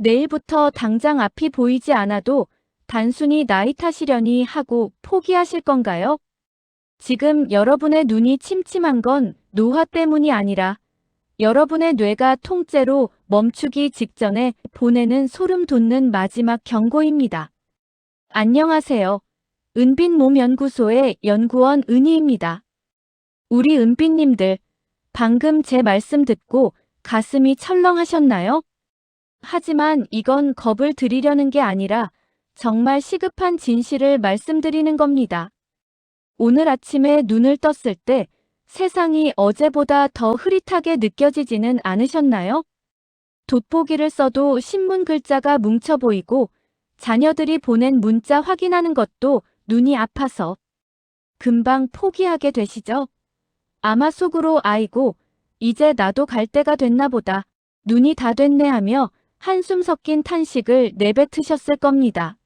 내일부터 당장 앞이 보이지 않아도 단순히 나이 탓이려니 하고 포기하실 건가요? 지금 여러분의 눈이 침침한 건 노화 때문이 아니라 여러분의 뇌가 통째로 멈추기 직전에 보내는 소름 돋는 마지막 경고입니다. 안녕하세요. 은빛몸연구소의 연구원 은희입니다. 우리 은빛님들, 방금 제 말씀 듣고 가슴이 철렁하셨나요? 하지만 이건 겁을 드리려는 게 아니라 정말 시급한 진실을 말씀드리는 겁니다. 오늘 아침에 눈을 떴을 때 세상이 어제보다 더 흐릿하게 느껴지지는 않으셨나요? 돋보기를 써도 신문 글자가 뭉쳐 보이고 자녀들이 보낸 문자 확인하는 것도 눈이 아파서 금방 포기하게 되시죠? 아마 속으로 아이고, 이제 나도 갈 때가 됐나 보다. 눈이 다 됐네 하며 한숨 섞인 탄식을 내뱉으셨을 겁니다.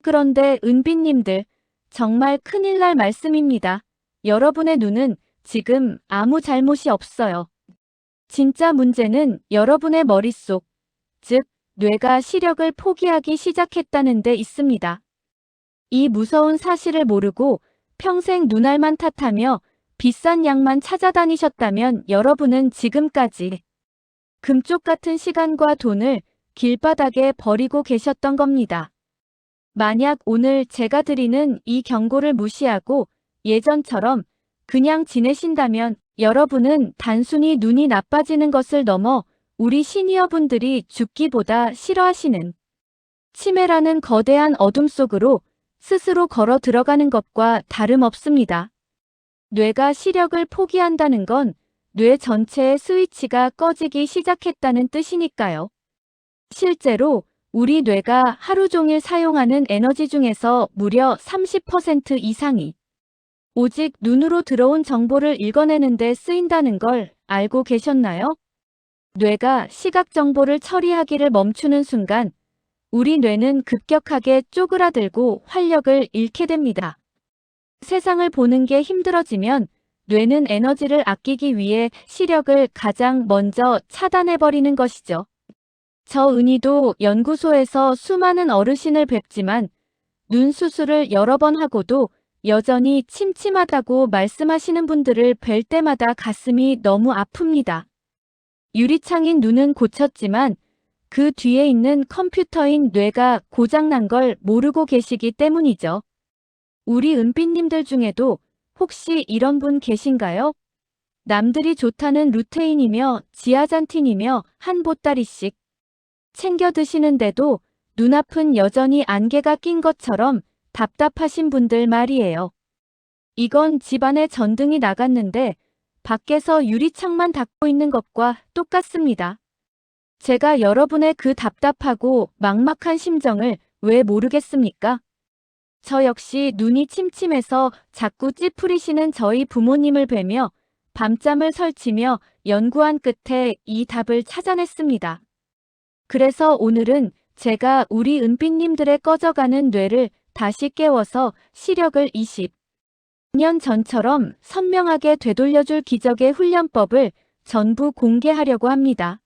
그런데 은빛님들, 정말 큰일 날 말씀입니다. 여러분의 눈은 지금 아무 잘못이 없어요. 진짜 문제는 여러분의 머릿속, 즉 뇌가 시력을 포기하기 시작했다는 데 있습니다. 이 무서운 사실을 모르고 평생 눈알만 탓하며 비싼 약만 찾아다니셨다면 여러분은 지금까지 금쪽 같은 시간과 돈을 길바닥에 버리고 계셨던 겁니다. 만약 오늘 제가 드리는 이 경고를 무시하고 예전처럼 그냥 지내신다면 여러분은 단순히 눈이 나빠지는 것을 넘어 우리 시니어분들이 죽기보다 싫어하시는 치매라는 거대한 어둠 속으로 스스로 걸어 들어가는 것과 다름없습니다. 뇌가 시력을 포기한다는 건 뇌 전체의 스위치가 꺼지기 시작했다는 뜻이니까요. 실제로 우리 뇌가 하루 종일 사용하는 에너지 중에서 무려 30% 이상이 오직 눈으로 들어온 정보를 읽어내는 데 쓰인다는 걸 알고 계셨나요? 뇌가 시각 정보를 처리하기를 멈추는 순간 우리 뇌는 급격하게 쪼그라들고 활력을 잃게 됩니다. 세상을 보는 게 힘들어지면 뇌는 에너지를 아끼기 위해 시력을 가장 먼저 차단해버리는 것이죠. 저 은희도 연구소에서 수많은 어르신을 뵙지만 눈 수술을 여러 번 하고도 여전히 침침하다고 말씀하시는 분들을 뵐 때마다 가슴이 너무 아픕니다. 유리창인 눈은 고쳤지만 그 뒤에 있는 컴퓨터인 뇌가 고장난 걸 모르고 계시기 때문이죠. 우리 은빛님들 중에도 혹시 이런 분 계신가요? 남들이 좋다는 루테인이며 지아잔틴이며 한 보따리씩 챙겨 드시는데도 눈앞은 여전히 안개가 낀 것처럼 답답하신 분들 말이에요. 이건 집안에 전등이 나갔는데 밖에서 유리창만 닫고 있는 것과 똑같습니다. 제가 여러분의 그 답답하고 막막한 심정을 왜 모르겠습니까? 저 역시 눈이 침침해서 자꾸 찌푸리시는 저희 부모님을 뵈며 밤잠을 설치며 연구한 끝에 이 답을 찾아냈습니다. 그래서 오늘은 제가 우리 은빛님들의 꺼져가는 뇌를 다시 깨워서 시력을 20년 전처럼 선명하게 되돌려줄 기적의 훈련법을 전부 공개하려고 합니다.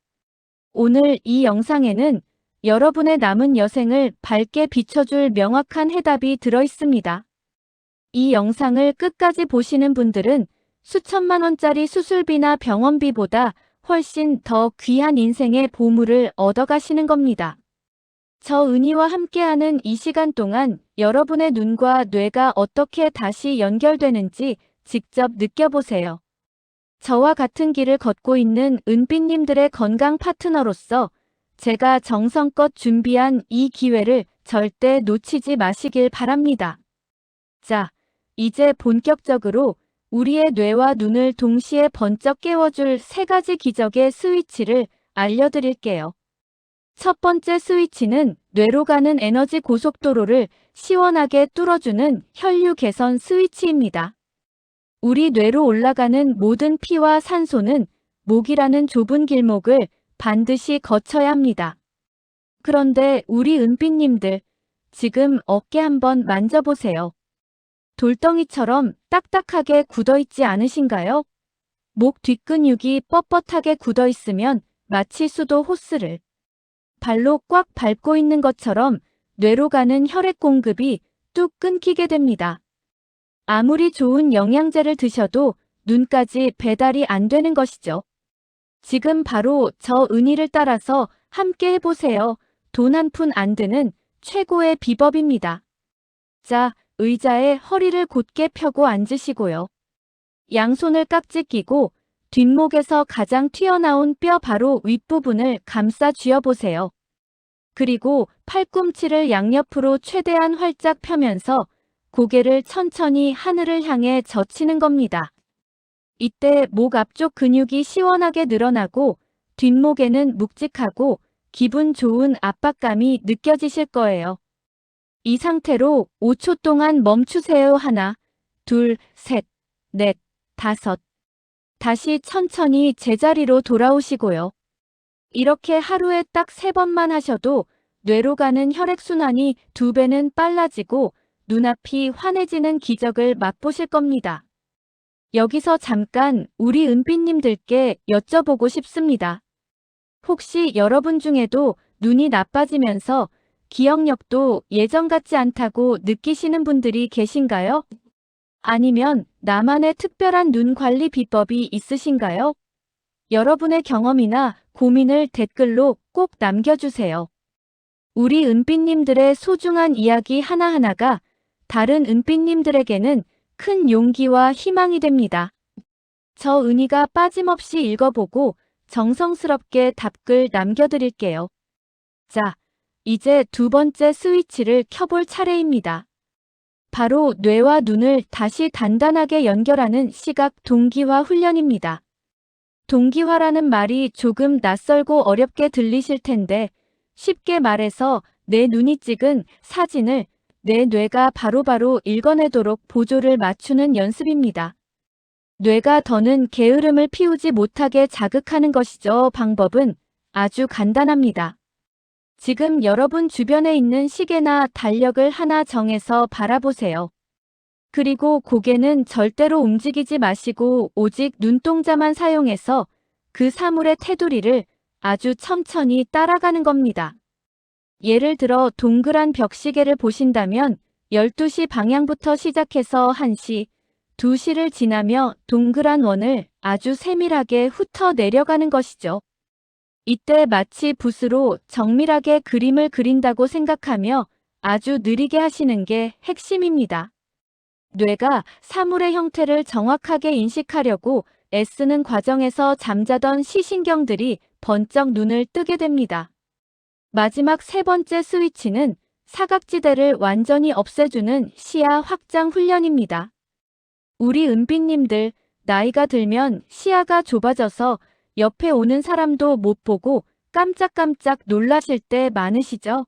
오늘 이 영상에는 여러분의 남은 여생을 밝게 비춰줄 명확한 해답이 들어있습니다. 이 영상을 끝까지 보시는 분들은 수천만 원짜리 수술비나 병원비보다 훨씬 더 귀한 인생의 보물을 얻어가시는 겁니다. 저 은희와 함께하는 이 시간 동안 여러분의 눈과 뇌가 어떻게 다시 연결되는지 직접 느껴보세요. 저와 같은 길을 걷고 있는 은빛님들의 건강 파트너로서 제가 정성껏 준비한 이 기회를 절대 놓치지 마시길 바랍니다. 자, 이제 본격적으로 우리의 뇌와 눈을 동시에 번쩍 깨워줄 3가지 기적의 스위치를 알려드릴게요. 첫 번째 스위치는 뇌로 가는 에너지 고속도로를 시원하게 뚫어주는 혈류 개선 스위치입니다. 우리 뇌로 올라가는 모든 피와 산소는 목이라는 좁은 길목을 반드시 거쳐야 합니다. 그런데 우리 은빛님들, 지금 어깨 한번 만져보세요. 돌덩이처럼 딱딱하게 굳어있지 않으신가요? 목 뒷근육이 뻣뻣하게 굳어있으면 마치 수도 호스를 발로 꽉 밟고 있는 것처럼 뇌로 가는 혈액 공급이 뚝 끊기게 됩니다. 아무리 좋은 영양제를 드셔도 눈까지 배달이 안 되는 것이죠. 지금 바로 저 은희를 따라서 함께 해보세요. 돈 한 푼 안 드는 최고의 비법입니다. 자, 의자에 허리를 곧게 펴고 앉으시고요. 양손을 깍지 끼고 뒷목에서 가장 튀어나온 뼈 바로 윗부분을 감싸 쥐어보세요. 그리고 팔꿈치를 양옆으로 최대한 활짝 펴면서 고개를 천천히 하늘을 향해 젖히는 겁니다. 이때 목 앞쪽 근육이 시원하게 늘어나고 뒷목에는 묵직하고 기분 좋은 압박감이 느껴지실 거예요. 이 상태로 5초 동안 멈추세요. 하나, 둘, 셋, 넷, 다섯. 다시 천천히 제자리로 돌아오시고요. 이렇게 하루에 딱 3번만 하셔도 뇌로 가는 혈액순환이 2배는 빨라지고 눈앞이 환해지는 기적을 맛보실 겁니다. 여기서 잠깐 우리 은빛님들께 여쭤보고 싶습니다. 혹시 여러분 중에도 눈이 나빠지면서 기억력도 예전 같지 않다고 느끼시는 분들이 계신가요? 아니면 나만의 특별한 눈 관리 비법이 있으신가요? 여러분의 경험이나 고민을 댓글로 꼭 남겨주세요. 우리 은빛님들의 소중한 이야기 하나하나가 다른 은빛님들에게는 큰 용기와 희망이 됩니다. 저 은희가 빠짐없이 읽어보고 정성스럽게 답글 남겨드릴게요. 자, 이제 2번째 스위치를 켜볼 차례입니다. 바로 뇌와 눈을 다시 단단하게 연결하는 시각 동기화 훈련입니다. 동기화라는 말이 조금 낯설고 어렵게 들리실 텐데 쉽게 말해서 내 눈이 찍은 사진을 내 뇌가 바로바로 읽어내도록 보조를 맞추는 연습입니다. 뇌가 더는 게으름을 피우지 못하게 자극하는 것이죠. 방법은 아주 간단합니다. 지금 여러분 주변에 있는 시계나 달력을 하나 정해서 바라보세요. 그리고 고개는 절대로 움직이지 마시고 오직 눈동자만 사용해서 그 사물의 테두리를 아주 천천히 따라가는 겁니다. 예를 들어 동그란 벽시계를 보신다면 12시 방향부터 시작해서 1시, 2시를 지나며 동그란 원을 아주 세밀하게 훑어 내려가는 것이죠. 이때 마치 붓으로 정밀하게 그림을 그린다고 생각하며 아주 느리게 하시는 게 핵심입니다. 뇌가 사물의 형태를 정확하게 인식하려고 애쓰는 과정에서 잠자던 시신경들이 번쩍 눈을 뜨게 됩니다. 마지막 3번째 스위치는 사각지대를 완전히 없애주는 시야 확장 훈련입니다. 우리 은빛님들, 나이가 들면 시야가 좁아져서 옆에 오는 사람도 못 보고 깜짝깜짝 놀라실 때 많으시죠?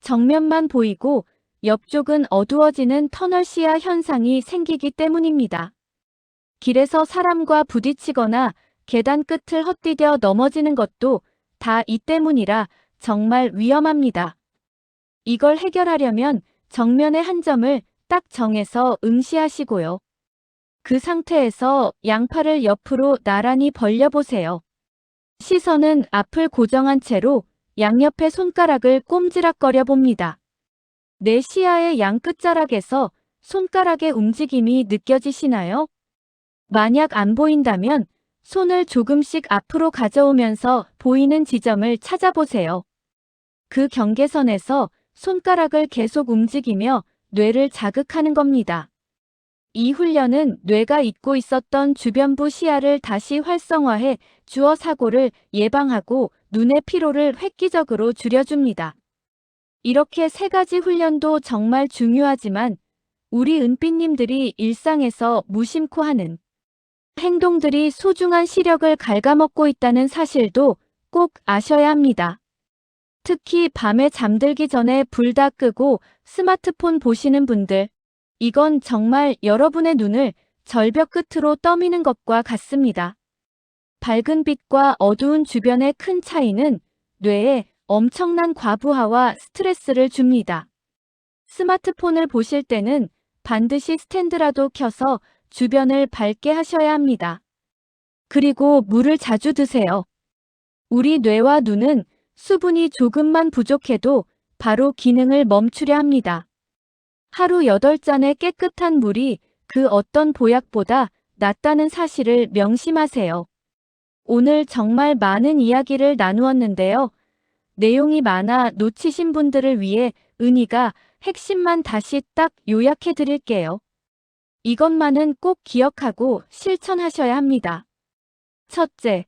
정면만 보이고 옆쪽은 어두워지는 터널 시야 현상이 생기기 때문입니다. 길에서 사람과 부딪히거나 계단 끝을 헛디뎌 넘어지는 것도 다 이 때문이라 정말 위험합니다. 이걸 해결하려면 정면의 한 점을 딱 정해서 응시하시고요. 그 상태에서 양팔을 옆으로 나란히 벌려보세요. 시선은 앞을 고정한 채로 양옆의 손가락을 꼼지락거려 봅니다. 내 시야의 양 끝자락에서 손가락의 움직임이 느껴지시나요? 만약 안 보인다면 손을 조금씩 앞으로 가져오면서 보이는 지점을 찾아보세요. 그 경계선에서 손가락을 계속 움직이며 뇌를 자극하는 겁니다. 이 훈련은 뇌가 잊고 있었던 주변부 시야를 다시 활성화해 주어 사고를 예방하고 눈의 피로를 획기적으로 줄여줍니다. 이렇게 3가지 훈련도 정말 중요하지만 우리 은빛님들이 일상에서 무심코 하는 행동들이 소중한 시력을 갉아먹고 있다는 사실도 꼭 아셔야 합니다. 특히 밤에 잠들기 전에 불 다 끄고 스마트폰 보시는 분들, 이건 정말 여러분의 눈을 절벽 끝으로 떠미는 것과 같습니다. 밝은 빛과 어두운 주변의 큰 차이는 뇌에 엄청난 과부하와 스트레스를 줍니다. 스마트폰을 보실 때는 반드시 스탠드라도 켜서 주변을 밝게 하셔야 합니다. 그리고 물을 자주 드세요. 우리 뇌와 눈은 수분이 조금만 부족해도 바로 기능을 멈추려 합니다. 하루 8잔의 깨끗한 물이 그 어떤 보약보다 낫다는 사실을 명심하세요. 오늘 정말 많은 이야기를 나누었는데요. 내용이 많아 놓치신 분들을 위해 은희가 핵심만 다시 딱 요약해 드릴게요. 이것만은 꼭 기억하고 실천하셔야 합니다. 첫째,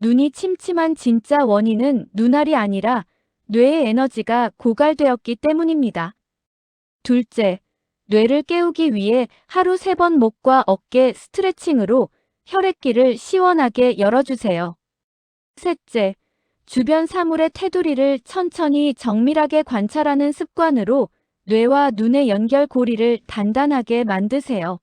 눈이 침침한 진짜 원인은 눈알이 아니라 뇌의 에너지가 고갈되었기 때문입니다. 둘째, 뇌를 깨우기 위해 하루 3번 목과 어깨 스트레칭으로 혈액기를 시원하게 열어주세요. 셋째, 주변 사물의 테두리를 천천히 정밀하게 관찰하는 습관으로 뇌와 눈의 연결 고리를 단단하게 만드세요.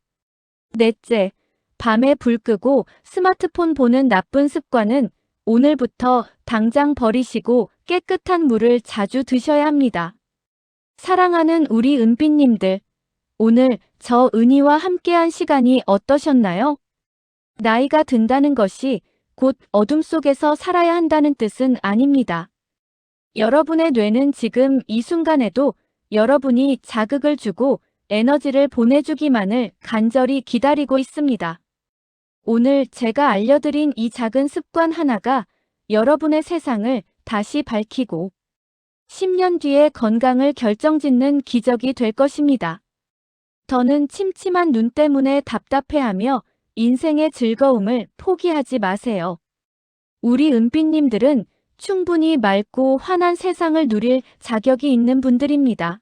넷째, 밤에 불 끄고 스마트폰 보는 나쁜 습관은 오늘부터 당장 버리시고 깨끗한 물을 자주 드셔야 합니다. 사랑하는 우리 은비님들, 오늘 저 은희와 함께한 시간이 어떠셨나요? 나이가 든다는 것이 곧 어둠 속에서 살아야 한다는 뜻은 아닙니다. 여러분의 뇌는 지금 이 순간에도 여러분이 자극을 주고 에너지를 보내주기만을 간절히 기다리고 있습니다. 오늘 제가 알려드린 이 작은 습관 하나가 여러분의 세상을 다시 밝히고 10년 뒤의 건강을 결정짓는 기적이 될 것입니다. 더는 침침한 눈 때문에 답답해하며 인생의 즐거움을 포기하지 마세요. 우리 은비님들은 충분히 맑고 환한 세상을 누릴 자격이 있는 분들입니다.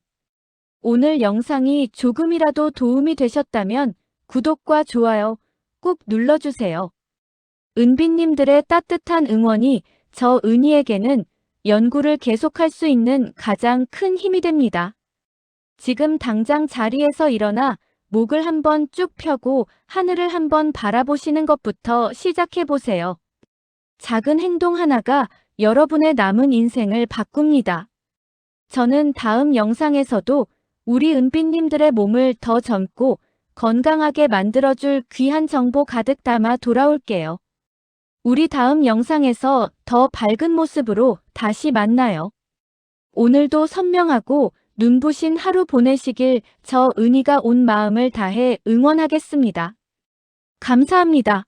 오늘 영상이 조금이라도 도움이 되셨다면 구독과 좋아요 꼭 눌러주세요. 은비님들의 따뜻한 응원이 저 은희에게는 연구를 계속할 수 있는 가장 큰 힘이 됩니다. 지금 당장 자리에서 일어나 목을 한번 쭉 펴고 하늘을 한번 바라보시는 것부터 시작해보세요. 작은 행동 하나가 여러분의 남은 인생을 바꿉니다. 저는 다음 영상에서도 우리 은비님들의 몸을 더 젊고 건강하게 만들어줄 귀한 정보 가득 담아 돌아올게요. 우리 다음 영상에서 더 밝은 모습으로 다시 만나요. 오늘도 선명하고 눈부신 하루 보내시길 저 은희가 온 마음을 다해 응원하겠습니다. 감사합니다.